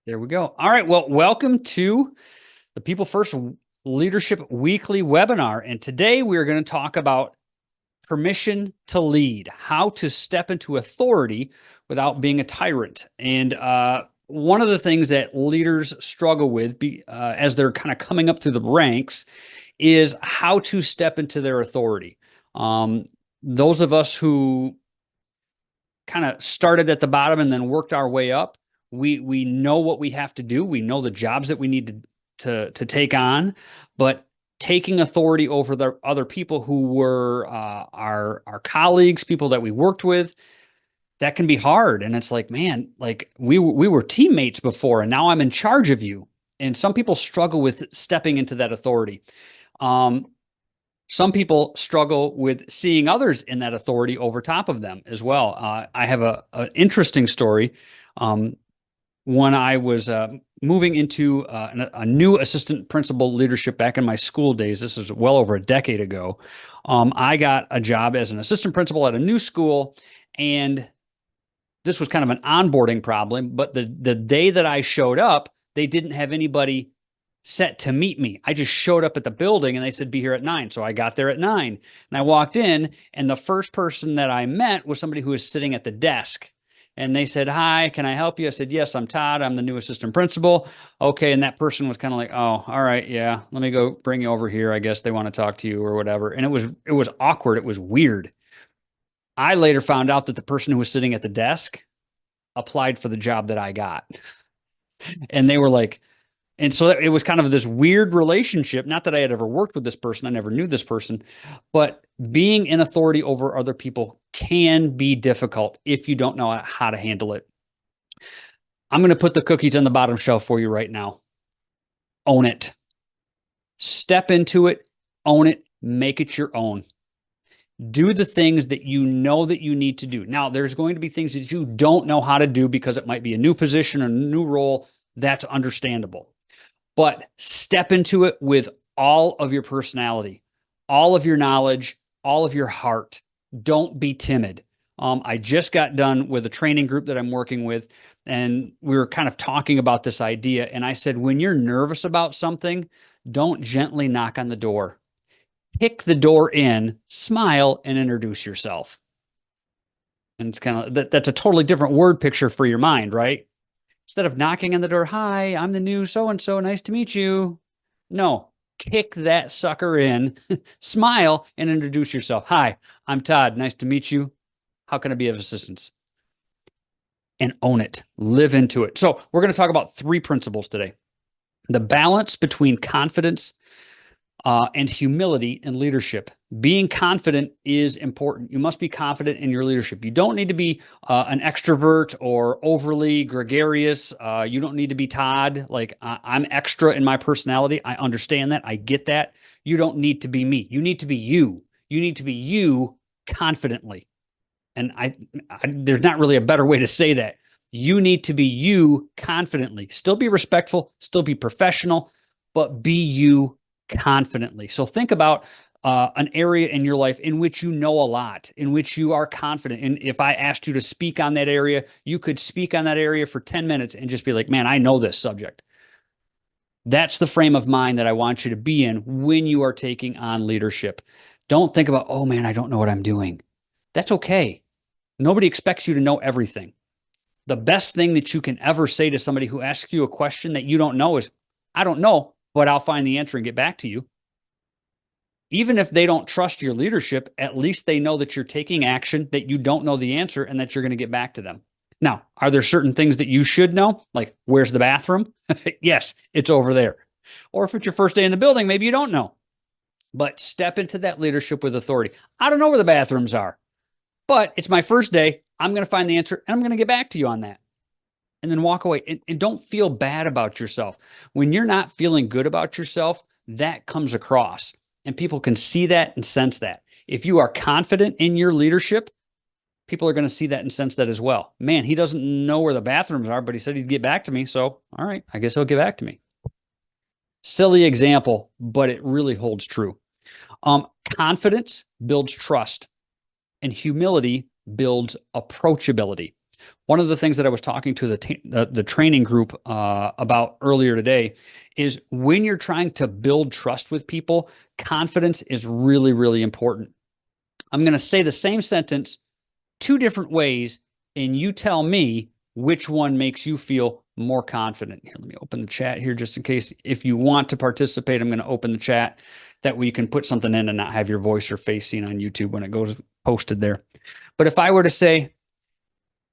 There we go. All right. Well, welcome to the People First Leadership Weekly webinar. And today we are going to talk about permission to lead, how to step into authority without being a tyrant. And one of the things that leaders struggle with as they're kind of coming up through the ranks is how to step into their authority. Those of us who kind of started at the bottom and then worked our way up, we know what we have to do. We know the jobs that we need to take on, but taking authority over the other people who were our colleagues, people that we worked with, that can be hard. And it's like, man, like we were teammates before, and now I'm in charge of you. And some people struggle with stepping into that authority. Some people struggle with seeing others in that authority over top of them as well. I have an interesting story. When I was moving into a new assistant principal leadership back in my school days, this is well over a decade ago, I got a job as an assistant principal at a new school, and this was kind of an onboarding problem, but the day that I showed up, they didn't have anybody set to meet me. I just showed up at the building and they said, be here at 9. So I got there at 9 and I walked in, and the first person that I met was somebody who was sitting at the desk. And they said, hi, can I help you? I said, yes, I'm Todd. I'm the new assistant principal. Okay. And that person was kind of like, oh, all right. Yeah. Let me go bring you over here. I guess they want to talk to you or whatever. And it was awkward. It was weird. I later found out that the person who was sitting at the desk applied for the job that I got. And they were like, and so it was kind of this weird relationship. Not that I had ever worked with this person. I never knew this person, but being in authority over other people can be difficult if you don't know how to handle it. I'm going to put the cookies on the bottom shelf for you right now. Own it. Step into it, own it, make it your own. Do the things that you know that you need to do. Now, there's going to be things that you don't know how to do because it might be a new position, a new role. That's understandable. But step into it with all of your personality, all of your knowledge, all of your heart. Don't be timid. I just got done with a training group that I'm working with, and we were kind of talking about this idea. And I said, when you're nervous about something, don't gently knock on the door. Kick the door in, smile, and introduce yourself. And it's kind of, that's a totally different word picture for your mind, right? Instead of knocking on the door, hi, I'm the new so-and-so, nice to meet you. No, kick that sucker in, smile, and introduce yourself. Hi, I'm Todd, nice to meet you. How can I be of assistance? And own it, live into it. So we're going to talk about 3 principles today. The balance between confidence and humility in leadership. Being confident is important. You must be confident in your leadership. You don't need to be an extrovert or overly gregarious. You don't need to be Todd. Like I'm extra in my personality. I understand that. I get that. You don't need to be me. You need to be you. You need to be you confidently. And there's not really a better way to say that. You need to be you confidently. Still be respectful, still be professional, but be you confidently. So think about an area in your life in which you know a lot, in which you are confident. And if I asked you to speak on that area, you could speak on that area for 10 minutes and just be like, man, I know this subject. That's the frame of mind that I want you to be in when you are taking on leadership. Don't think about, oh man, I don't know what I'm doing. That's okay. Nobody expects you to know everything. The best thing that you can ever say to somebody who asks you a question that you don't know is, I don't know, but I'll find the answer and get back to you. Even if they don't trust your leadership, at least they know that you're taking action, that you don't know the answer, and that you're going to get back to them. Now, are there certain things that you should know? Like, where's the bathroom? Yes, it's over there. Or if it's your first day in the building, maybe you don't know. But step into that leadership with authority. I don't know where the bathrooms are, but it's my first day. I'm going to find the answer, and I'm going to get back to you on that. And then walk away. And don't feel bad about yourself. When you're not feeling good about yourself, that comes across. And people can see that and sense that. If you are confident in your leadership, people are going to see that and sense that as well. Man, he doesn't know where the bathrooms are, but he said he'd get back to me. So, all right, I guess he'll get back to me. Silly example, but it really holds true. Confidence builds trust, and humility builds approachability. One of the things that I was talking to the training group about earlier today is when you're trying to build trust with people, confidence is really, really important. I'm going to say the same sentence two different ways, and you tell me which one makes you feel more confident. Here, let me open the chat here just in case. If you want to participate, I'm going to open the chat. That way you can put something in and not have your voice or face seen on YouTube when it goes posted there. But if I were to say,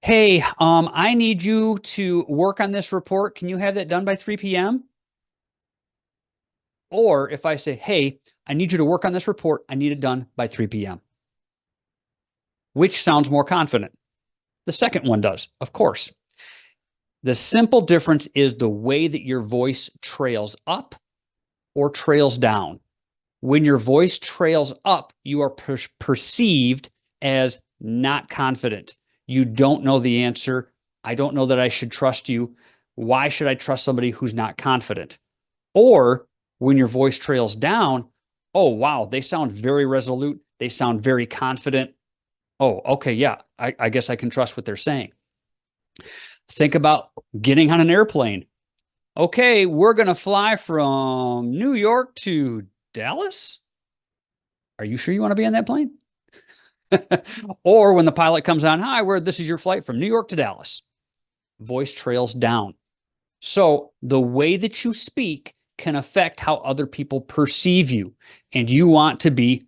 hey, I need you to work on this report. Can you have that done by 3 p.m.? Or if I say, hey, I need you to work on this report. I need it done by 3 p.m. Which sounds more confident? The second one does, of course. The simple difference is the way that your voice trails up or trails down. When your voice trails up, you are perceived as not confident. You don't know the answer. I don't know that I should trust you. Why should I trust somebody who's not confident? Or when your voice trails down, oh, wow, they sound very resolute. They sound very confident. Oh, okay, yeah, I guess I can trust what they're saying. Think about getting on an airplane. Okay, we're going to fly from New York to Dallas. Are you sure you want to be on that plane? Or when the pilot comes on, hi, this is your flight from New York to Dallas. Voice trails down. So the way that you speak can affect how other people perceive you. And you want to be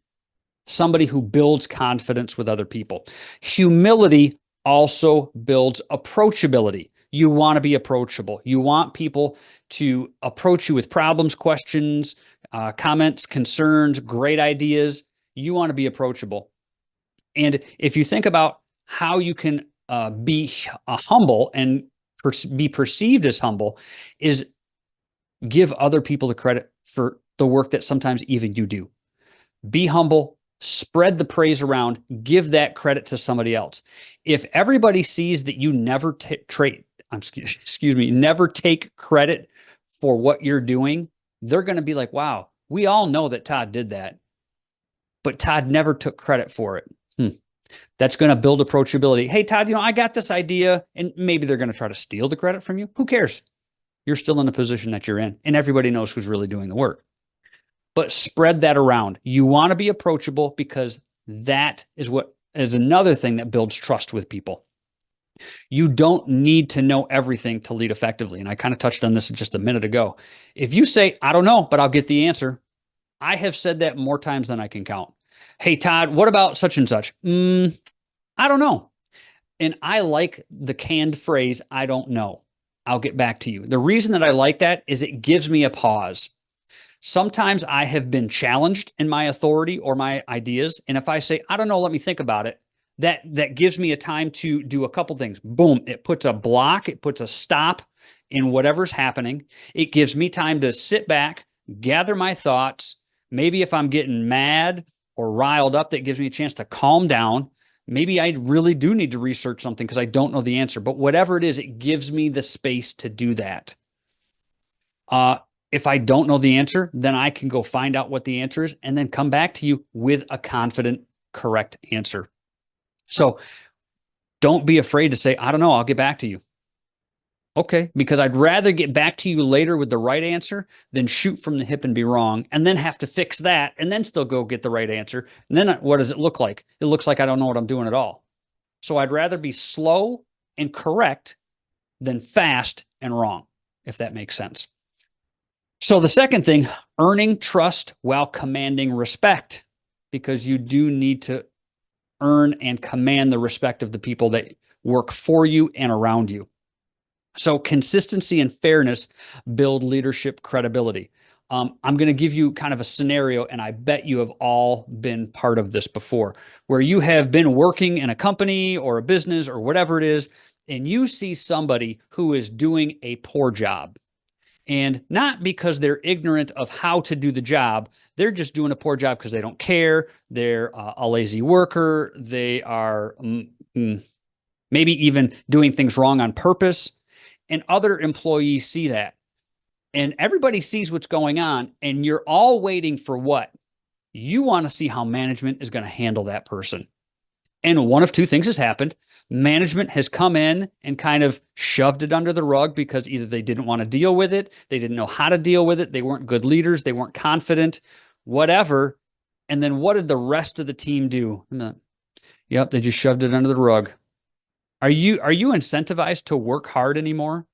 somebody who builds confidence with other people. Humility also builds approachability. You want to be approachable. You want people to approach you with problems, questions, comments, concerns, great ideas. You want to be approachable. And if you think about how you can be humble and be perceived as humble, is give other people the credit for the work that sometimes even you do. Be humble, spread the praise around, give that credit to somebody else. If everybody sees that you never never take credit for what you're doing, they're going to be like, wow, we all know that Todd did that, but Todd never took credit for it. That's going to build approachability. Hey, Todd, I got this idea, and maybe they're going to try to steal the credit from you. Who cares? You're still in the position that you're in, and everybody knows who's really doing the work. But spread that around. You want to be approachable because that is another thing that builds trust with people. You don't need to know everything to lead effectively. And I kind of touched on this just a minute ago. If you say, I don't know, but I'll get the answer. I have said that more times than I can count. Hey, Todd, what about such and such? I don't know. And I like the canned phrase, I don't know. I'll get back to you. The reason that I like that is it gives me a pause. Sometimes I have been challenged in my authority or my ideas. And if I say, I don't know, let me think about it, that gives me a time to do a couple things. Boom, it puts a block, it puts a stop in whatever's happening. It gives me time to sit back, gather my thoughts. Maybe if I'm getting mad or riled up, that gives me a chance to calm down. Maybe I really do need to research something because I don't know the answer. But whatever it is, it gives me the space to do that. If I don't know the answer, then I can go find out what the answer is and then come back to you with a confident, correct answer. So don't be afraid to say, I don't know, I'll get back to you. Okay, because I'd rather get back to you later with the right answer than shoot from the hip and be wrong and then have to fix that and then still go get the right answer. And then what does it look like? It looks like I don't know what I'm doing at all. So I'd rather be slow and correct than fast and wrong, if that makes sense. So the second thing, earning trust while commanding respect, because you do need to earn and command the respect of the people that work for you and around you. So consistency and fairness build leadership credibility. I'm going to give you kind of a scenario, and I bet you have all been part of this before, where you have been working in a company or a business or whatever it is, and you see somebody who is doing a poor job. And not because they're ignorant of how to do the job. They're just doing a poor job because they don't care. They're a lazy worker. They are maybe even doing things wrong on purpose. And other employees see that. And everybody sees what's going on. And you're all waiting for what? You want to see how management is going to handle that person. And one of two things has happened. Management has come in and kind of shoved it under the rug because either they didn't want to deal with it, they didn't know how to deal with it, they weren't good leaders, they weren't confident, whatever. And then what did the rest of the team do? Yep, they just shoved it under the rug. Are you incentivized to work hard anymore?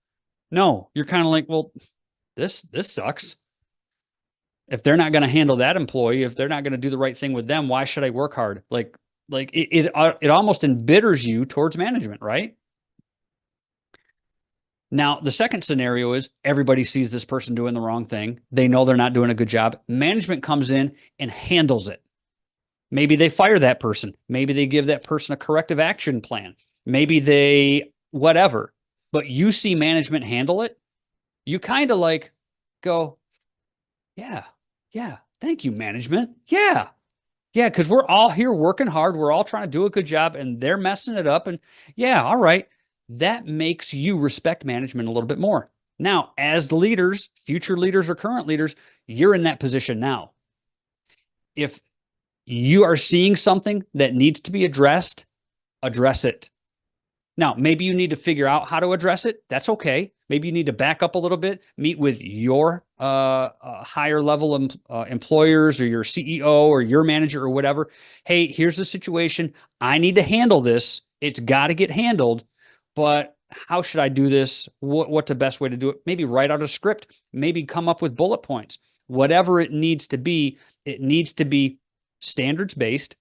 No, you're kind of like, well, this sucks. If they're not going to handle that employee, if they're not going to do the right thing with them, why should I work hard? Like it almost embitters you towards management, right? Now, the second scenario is everybody sees this person doing the wrong thing. They know they're not doing a good job. Management comes in and handles it. Maybe they fire that person. Maybe they give that person a corrective action plan. Maybe they whatever. But you see management handle it. You kind of like go, yeah, yeah, thank you, management. Yeah, yeah, because we're all here working hard. We're all trying to do a good job and they're messing it up. And yeah, all right. That makes you respect management a little bit more. Now, as leaders, future leaders or current leaders, you're in that position now. If you are seeing something that needs to be addressed, address it. Now, maybe you need to figure out how to address it. That's okay. Maybe you need to back up a little bit, meet with your higher level employers or your CEO or your manager or whatever. Hey, here's the situation. I need to handle this. It's got to get handled, but how should I do this? What's the best way to do it? Maybe write out a script, maybe come up with bullet points, whatever it needs to be. It needs to be standards based,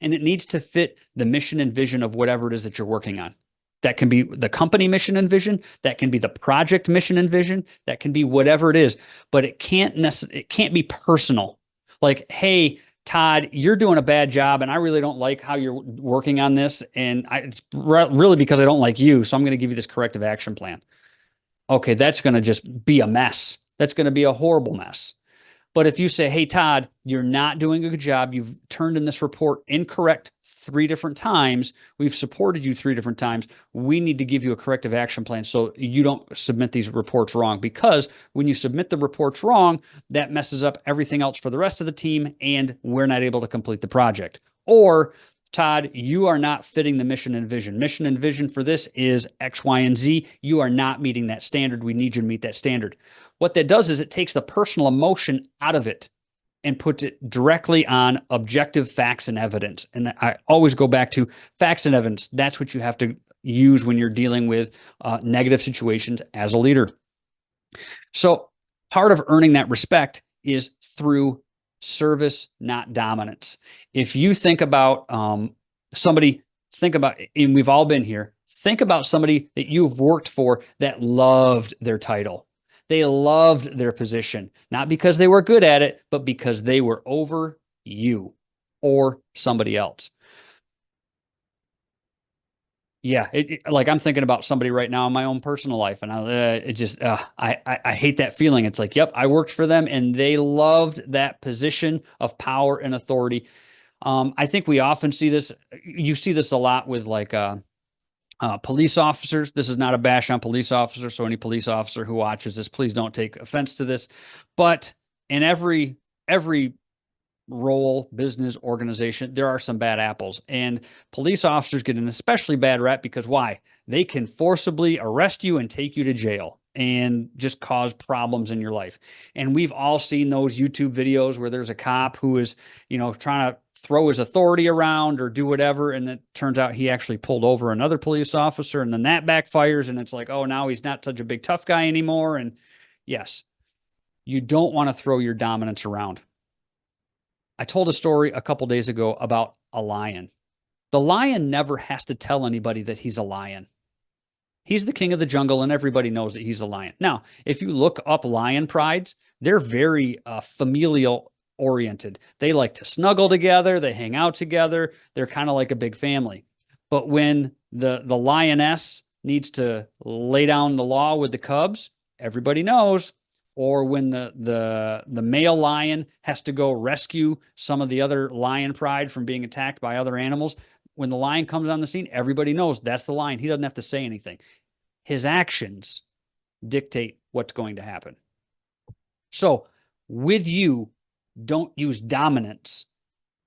and it needs to fit the mission and vision of whatever it is that you're working on. That can be the company mission and vision. That can be the project mission and vision. That can be whatever it is, but it can't be personal. Like, hey, Todd, you're doing a bad job, and I really don't like how you're working on this, and it's really because I don't like you, so I'm going to give you this corrective action plan. Okay, that's going to just be a mess. That's going to be a horrible mess. But if you say, hey, Todd, you're not doing a good job. You've turned in this report incorrect 3 different times. We've supported you 3 different times. We need to give you a corrective action plan so you don't submit these reports wrong. Because when you submit the reports wrong, that messes up everything else for the rest of the team, and we're not able to complete the project. Or, Todd, you are not fitting the mission and vision. Mission and vision for this is X, Y, and Z. You are not meeting that standard. We need you to meet that standard. What that does is it takes the personal emotion out of it and puts it directly on objective facts and evidence. And I always go back to facts and evidence. That's what you have to use when you're dealing with negative situations as a leader. So part of earning that respect is through service, not dominance. If you think about somebody, and we've all been here, think about somebody that you've worked for that loved their title. They loved their position, not because they were good at it, but because they were over you or somebody else. Yeah, like I'm thinking about somebody right now in my own personal life, and I hate that feeling. It's like, yep, I worked for them, and they loved that position of power and authority. I think we often see this. You see this a lot with like police officers. This is not a bash on police officers, so any police officer who watches this, please don't take offense to this. But in every role, business, organization, there are some bad apples. And police officers get an especially bad rap because why? They can forcibly arrest you and take you to jail and just cause problems in your life. And we've all seen those YouTube videos where there's a cop who is, trying to throw his authority around or do whatever. And it turns out he actually pulled over another police officer, and then that backfires. And it's like, oh, now he's not such a big tough guy anymore. And yes, you don't want to throw your dominance around. I told a story a couple days ago about a lion. The lion never has to tell anybody that he's a lion. He's the king of the jungle, and everybody knows that he's a lion. Now, if you look up lion prides, they're very familial oriented. They like to snuggle together. They hang out together. They're kind of like a big family. But when the lioness needs to lay down the law with the cubs, everybody knows. Or when the male lion has to go rescue some of the other lion pride from being attacked by other animals, when the lion comes on the scene, everybody knows that's the lion. He doesn't have to say anything. His actions dictate what's going to happen. So with you, don't use dominance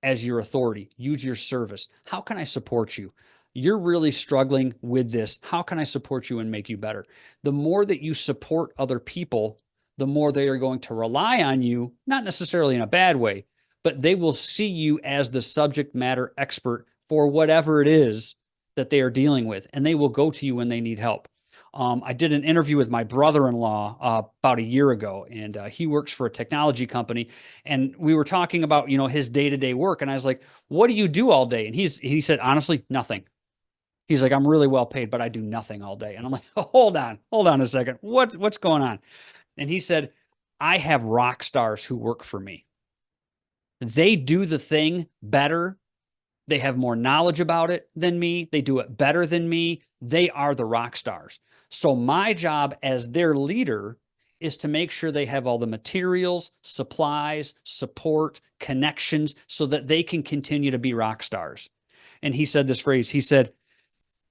as your authority. Use your service. How can I support you? you're really struggling with this. How can I support you and make you better? The more that you support other people, the more they are going to rely on you, not necessarily in a bad way, but they will see you as the subject matter expert for whatever it is that they are dealing with, and they will go to you when they need help. I did an interview with my brother-in-law about a year ago, and he works for a technology company. And we were talking about, his day-to-day work. And I was like, what do you do all day? And he said, honestly, nothing. He's like, I'm really well paid, but I do nothing all day. And I'm like, hold on a second. What's going on? And he said, I have rock stars who work for me. They do the thing better. They have more knowledge about it than me. They do it better than me. They are the rock stars. So my job as their leader is to make sure they have all the materials, supplies, support, connections, so that they can continue to be rock stars. And he said this phrase, he said,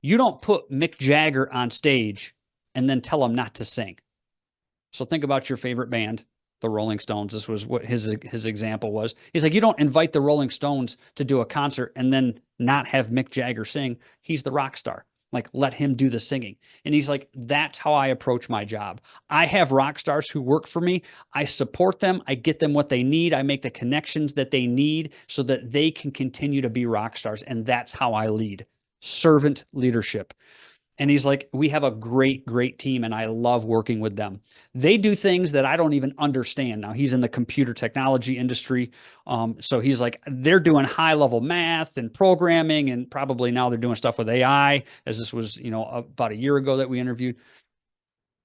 you don't put Mick Jagger on stage and then tell him not to sing. So think about your favorite band, the Rolling Stones. This was what his example was. He's like, you don't invite the Rolling Stones to do a concert and then not have Mick Jagger sing. He's the rock star. Like, let him do the singing. And he's like, that's how I approach my job. I have rock stars who work for me. I support them. I get them what they need. I make the connections that they need so that they can continue to be rock stars. And that's how I lead. Servant leadership. And he's like, we have a great, great team, and I love working with them. They do things that I don't even understand. Now, he's in the computer technology industry. So he's like, they're doing high-level math and programming, and probably now they're doing stuff with AI, as this was, about a year ago that we interviewed.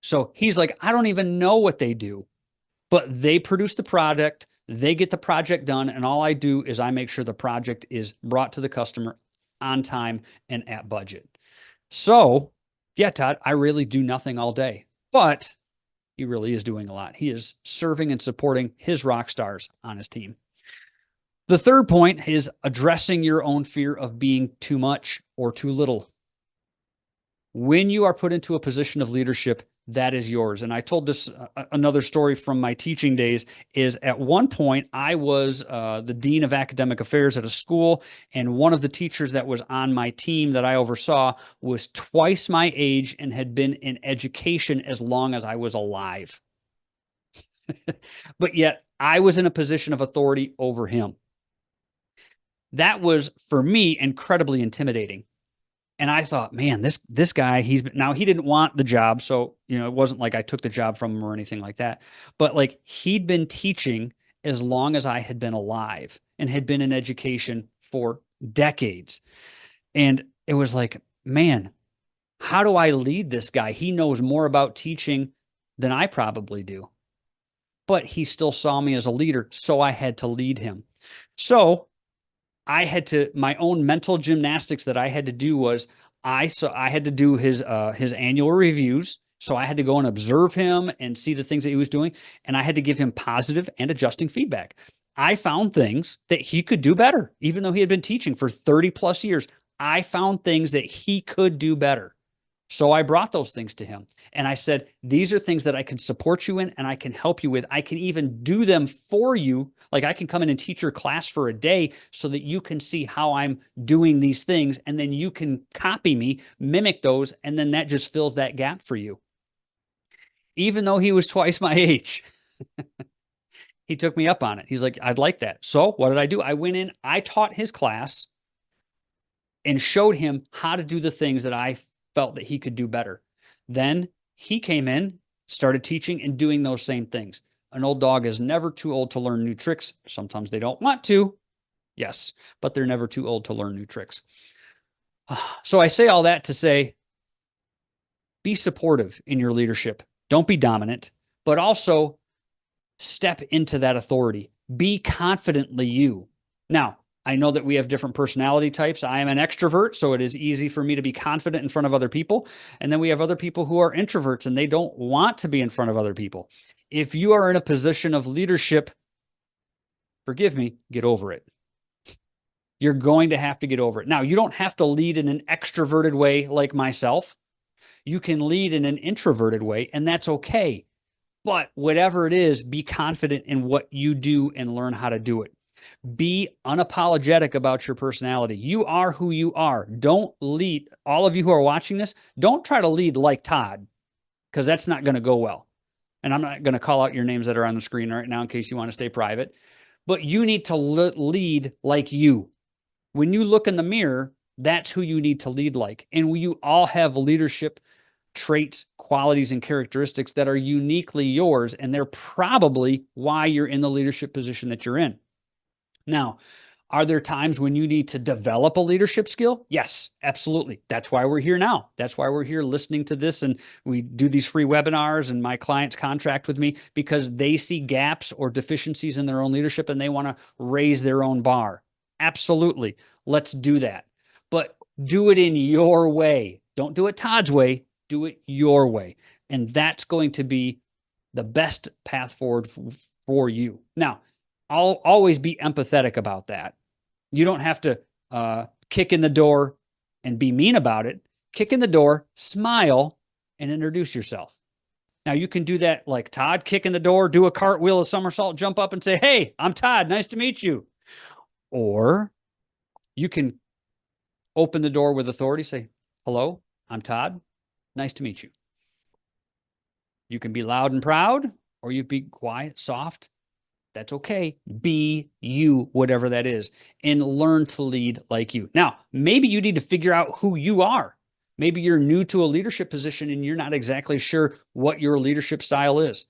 So he's like, I don't even know what they do, but they produce the product, they get the project done, and all I do is I make sure the project is brought to the customer on time and at budget. So, yeah, Todd, I really do nothing all day, but he really is doing a lot. He is serving and supporting his rock stars on his team. The third point is addressing your own fear of being too much or too little. When you are put into a position of leadership, that is yours. And I told this another story from my teaching days is at one point I was the dean of academic affairs at a school, and one of the teachers that was on my team that I oversaw was twice my age and had been in education as long as I was alive. But yet I was in a position of authority over him. That was, for me, incredibly intimidating. And I thought, man, this guy, he didn't want the job. So, it wasn't like I took the job from him or anything like that. But like, he'd been teaching as long as I had been alive and had been in education for decades. And it was like, man, how do I lead this guy? He knows more about teaching than I probably do. But he still saw me as a leader, so I had to lead him. So my own mental gymnastics that I had to do was I had to do his annual reviews. So I had to go and observe him and see the things that he was doing. And I had to give him positive and adjusting feedback. I found things that he could do better, even though he had been teaching for 30 plus years. I found things that he could do better. So I brought those things to him and I said, these are things that I can support you in and I can help you with. I can even do them for you. Like, I can come in and teach your class for a day so that you can see how I'm doing these things. And then you can copy me, mimic those. And then that just fills that gap for you. Even though he was twice my age, he took me up on it. He's like, I'd like that. So what did I do? I went in, I taught his class and showed him how to do the things that I felt that he could do better. Then he came in, started teaching and doing those same things. An old dog is never too old to learn new tricks. Sometimes they don't want to. Yes, but they're never too old to learn new tricks. So I say all that to say, be supportive in your leadership. Don't be dominant, but also step into that authority. Be confidently you. Now, I know that we have different personality types. I am an extrovert, so it is easy for me to be confident in front of other people. And then we have other people who are introverts and they don't want to be in front of other people. If you are in a position of leadership, forgive me, get over it. You're going to have to get over it. Now, you don't have to lead in an extroverted way like myself. You can lead in an introverted way, and that's okay. But whatever it is, be confident in what you do and learn how to do it. Be unapologetic about your personality. You are who you are. Don't lead. All of you who are watching this, don't try to lead like Todd, because that's not going to go well. And I'm not going to call out your names that are on the screen right now in case you want to stay private. But you need to lead like you. When you look in the mirror, that's who you need to lead like. And you all have leadership traits, qualities, and characteristics that are uniquely yours. And they're probably why you're in the leadership position that you're in. Now, are there times when you need to develop a leadership skill? Yes, absolutely. That's why we're here now. That's why we're here listening to this. And we do these free webinars, and my clients contract with me because they see gaps or deficiencies in their own leadership and they want to raise their own bar. Absolutely. Let's do that. But do it in your way. Don't do it Todd's way. Do it your way. And that's going to be the best path forward for you. Now, I'll always be empathetic about that. You don't have to kick in the door and be mean about it. Kick in the door, smile, and introduce yourself. Now, you can do that like Todd, kick in the door, do a cartwheel, a somersault, jump up and say, hey, I'm Todd. Nice to meet you. Or you can open the door with authority, say, hello, I'm Todd. Nice to meet you. You can be loud and proud, or you be quiet, soft. That's okay. Be you, whatever that is, and learn to lead like you. Now, maybe you need to figure out who you are. Maybe you're new to a leadership position and you're not exactly sure what your leadership style is.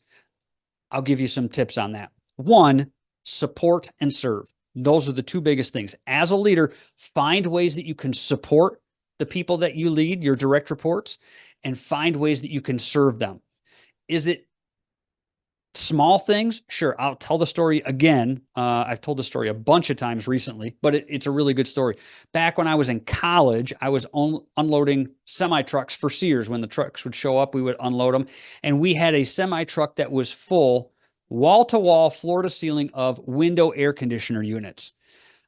I'll give you some tips on that. One, support and serve. Those are the two biggest things. As a leader, find ways that you can support the people that you lead, your direct reports, and find ways that you can serve them. Is it small things? Sure. I'll tell the story again. I've told the story a bunch of times recently, but it's a really good story. Back when I was in college, I was unloading semi-trucks for Sears. When the trucks would show up, we would unload them. And we had a semi-truck that was full, wall-to-wall, floor-to-ceiling of window air conditioner units.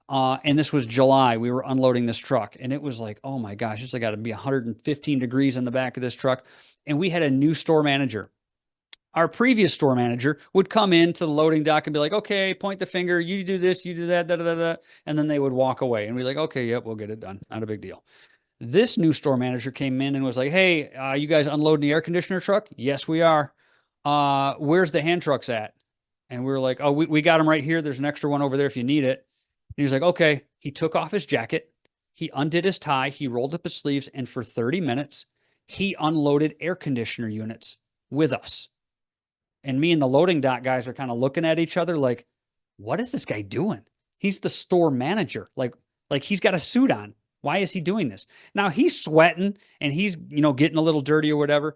And this was July. We were unloading this truck. And it was like, oh my gosh, it's got to be 115 degrees in the back of this truck. And we had a new store manager. Our previous store manager would come into the loading dock and be like, okay, point the finger, you do this, you do that, da, da, da, da. And then they would walk away and we're like, okay, yep, we'll get it done. Not a big deal. This new store manager came in and was like, hey, you guys unloading the air conditioner truck? Yes, we are. Where's the hand trucks at? And we were like, oh, we got them right here. There's an extra one over there if you need it. And he's like, okay. He took off his jacket. He undid his tie. He rolled up his sleeves. And for 30 minutes, he unloaded air conditioner units with us. And me and the loading dock guys are kind of looking at each other like, what is this guy doing? He's the store manager. Like he's got a suit on. Why is he doing this? Now he's sweating and he's, getting a little dirty or whatever.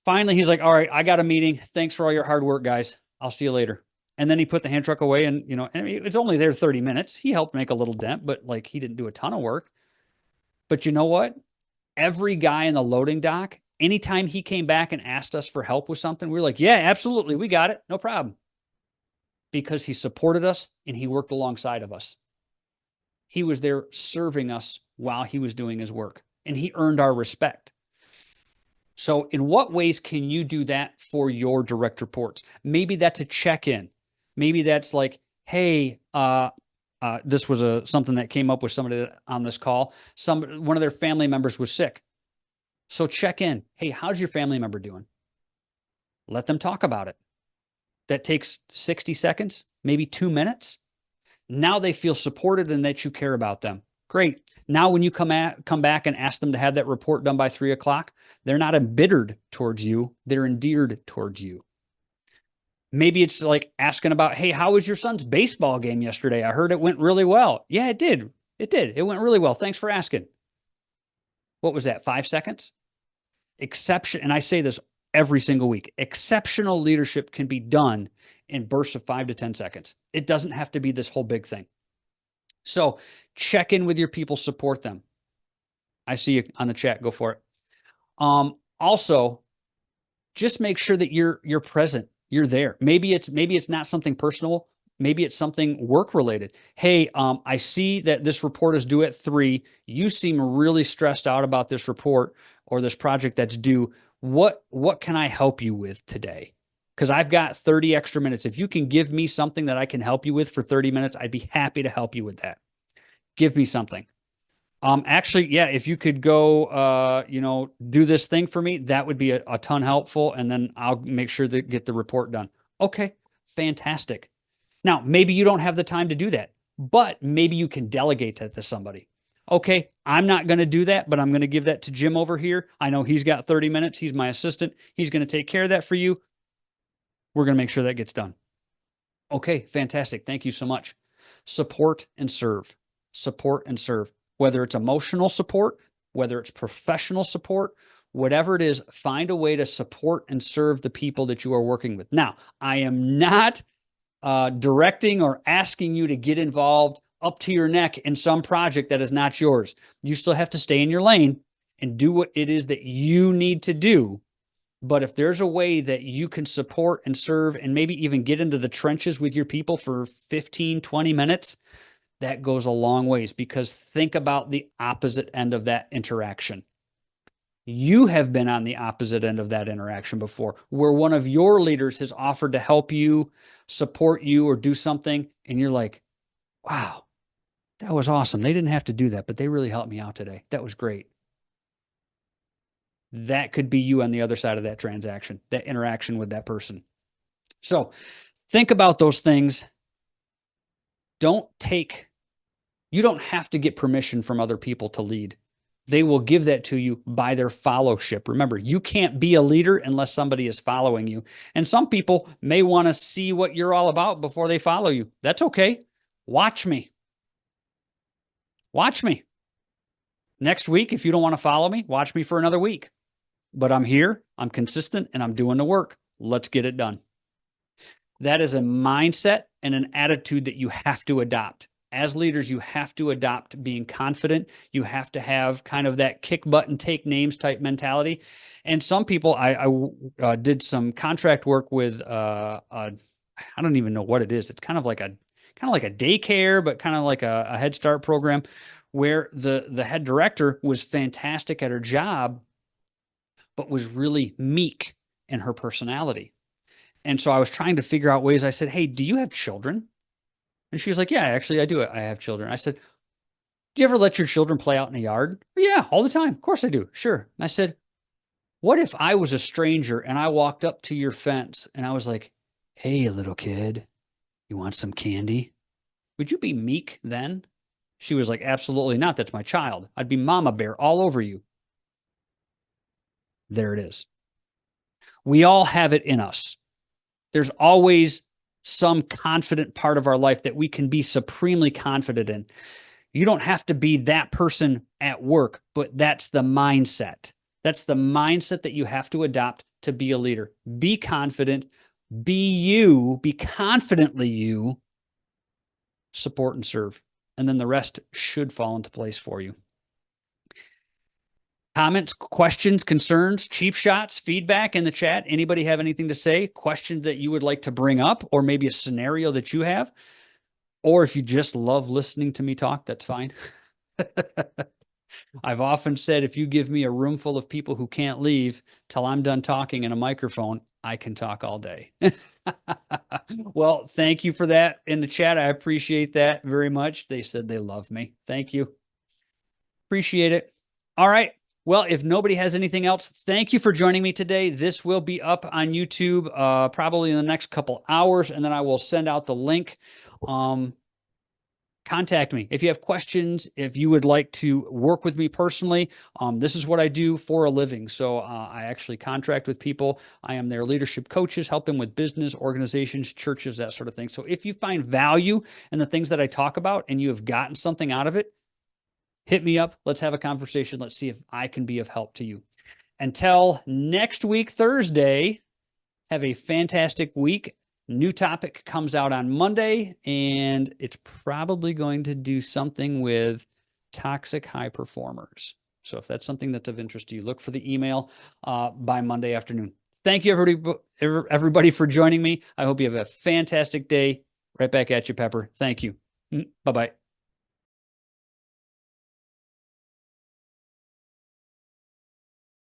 Finally, he's like, all right, I got a meeting. Thanks for all your hard work, guys. I'll see you later. And then he put the hand truck away and, it's only there 30 minutes. He helped make a little dent, but he didn't do a ton of work. But you know what? Every guy in the loading dock, anytime he came back and asked us for help with something, we were like, yeah, absolutely. We got it. No problem. Because he supported us and he worked alongside of us. He was there serving us while he was doing his work, and he earned our respect. So in what ways can you do that for your direct reports? Maybe that's a check-in. Maybe that's like, hey, this was something that came up with somebody on this call. One of their family members was sick. So check in. Hey, how's your family member doing? Let them talk about it. That takes 60 seconds, maybe 2 minutes. Now they feel supported and that you care about them. Great. Now when you come back and ask them to have that report done by 3 o'clock, they're not embittered towards you. They're endeared towards you. Maybe it's like asking about, hey, how was your son's baseball game yesterday? I heard it went really well. Yeah, it did. It did. It went really well. Thanks for asking. What was that, 5 seconds? Exception, and I say this every single week, exceptional leadership can be done in bursts of 5 to 10 seconds. It doesn't have to be this whole big thing. So check in with your people, support them. I see you on the chat. Go for it. Also, just make sure that you're present. You're there. Maybe it's not something personal. Maybe it's something work related. Hey, I see that this report is due at 3. You seem really stressed out about this report or this project that's due. What can I help you with today? because I've got 30 extra minutes. If you can give me something that I can help you with for 30 minutes, I'd be happy to help you with that. Give me something. Actually, yeah, if you could go, do this thing for me, that would be a ton helpful. And then I'll make sure to get the report done. Okay, fantastic. Now, maybe you don't have the time to do that, but maybe you can delegate that to somebody. Okay, I'm not going to do that, but I'm going to give that to Jim over here. I know he's got 30 minutes. He's my assistant. He's going to take care of that for you. We're going to make sure that gets done. Okay, fantastic. Thank you so much. Support and serve. Support and serve. Whether it's emotional support, whether it's professional support, whatever it is, find a way to support and serve the people that you are working with. Now, I am not directing or asking you to get involved up to your neck in some project that is not yours. You still have to stay in your lane and do what it is that you need to do. But if there's a way that you can support and serve and maybe even get into the trenches with your people for 15, 20 minutes, that goes a long ways, because think about the opposite end of that interaction. You have been on the opposite end of that interaction before, where one of your leaders has offered to help you, support you, or do something, and you're like, wow, that was awesome. They didn't have to do that, but they really helped me out today. That was great. That could be you on the other side of that transaction, that interaction with that person. So think about those things. You don't have to get permission from other people to lead. They will give that to you by their followship. Remember, you can't be a leader unless somebody is following you. And some people may want to see what you're all about before they follow you. That's okay. Watch me. Watch me. Next week, if you don't want to follow me, watch me for another week. But I'm here, I'm consistent, and I'm doing the work. Let's get it done. That is a mindset and an attitude that you have to adopt. As leaders, you have to adopt being confident. You have to have kind of that kick butt and take names type mentality. And some people, I did some contract work with, I don't even know what it is. It's kind of like a daycare, but kind of like a Head Start program, where the head director was fantastic at her job, but was really meek in her personality. And so I was trying to figure out ways. I said, hey, do you have children? And she was like, yeah, actually, I do. I have children. I said, do you ever let your children play out in the yard? Yeah, all the time. Of course I do. Sure. And I said, what if I was a stranger and I walked up to your fence and I was like, hey, little kid, you want some candy? Would you be meek then? She was like, absolutely not. That's my child. I'd be mama bear all over you. There it is. We all have it in us. There's always some confident part of our life that we can be supremely confident in. You don't have to be that person at work, but that's the mindset. That's the mindset that you have to adopt to be a leader. Be confident, be you, be confidently you, support and serve. And then the rest should fall into place for you. Comments, questions, concerns, cheap shots, feedback in the chat. Anybody have anything to say? Questions that you would like to bring up, or maybe a scenario that you have? Or if you just love listening to me talk, that's fine. I've often said, if you give me a room full of people who can't leave till I'm done talking in a microphone, I can talk all day. Well, thank you for that in the chat. I appreciate that very much. They said they love me. Thank you. Appreciate it. All right. Well, if nobody has anything else, thank you for joining me today. This will be up on YouTube probably in the next couple hours, and then I will send out the link. Contact me if you have questions, if you would like to work with me personally. This is what I do for a living. So I actually contract with people. I am their leadership coaches, help them with business, organizations, churches, that sort of thing. So if you find value in the things that I talk about and you have gotten something out of it, hit me up. Let's have a conversation. Let's see if I can be of help to you. Until next week, Thursday, have a fantastic week. New topic comes out on Monday, and it's probably going to do something with toxic high performers. So if that's something that's of interest to you, look for the email by Monday afternoon. Thank you, everybody, for joining me. I hope you have a fantastic day. Right back at you, Pepper. Thank you. Bye-bye.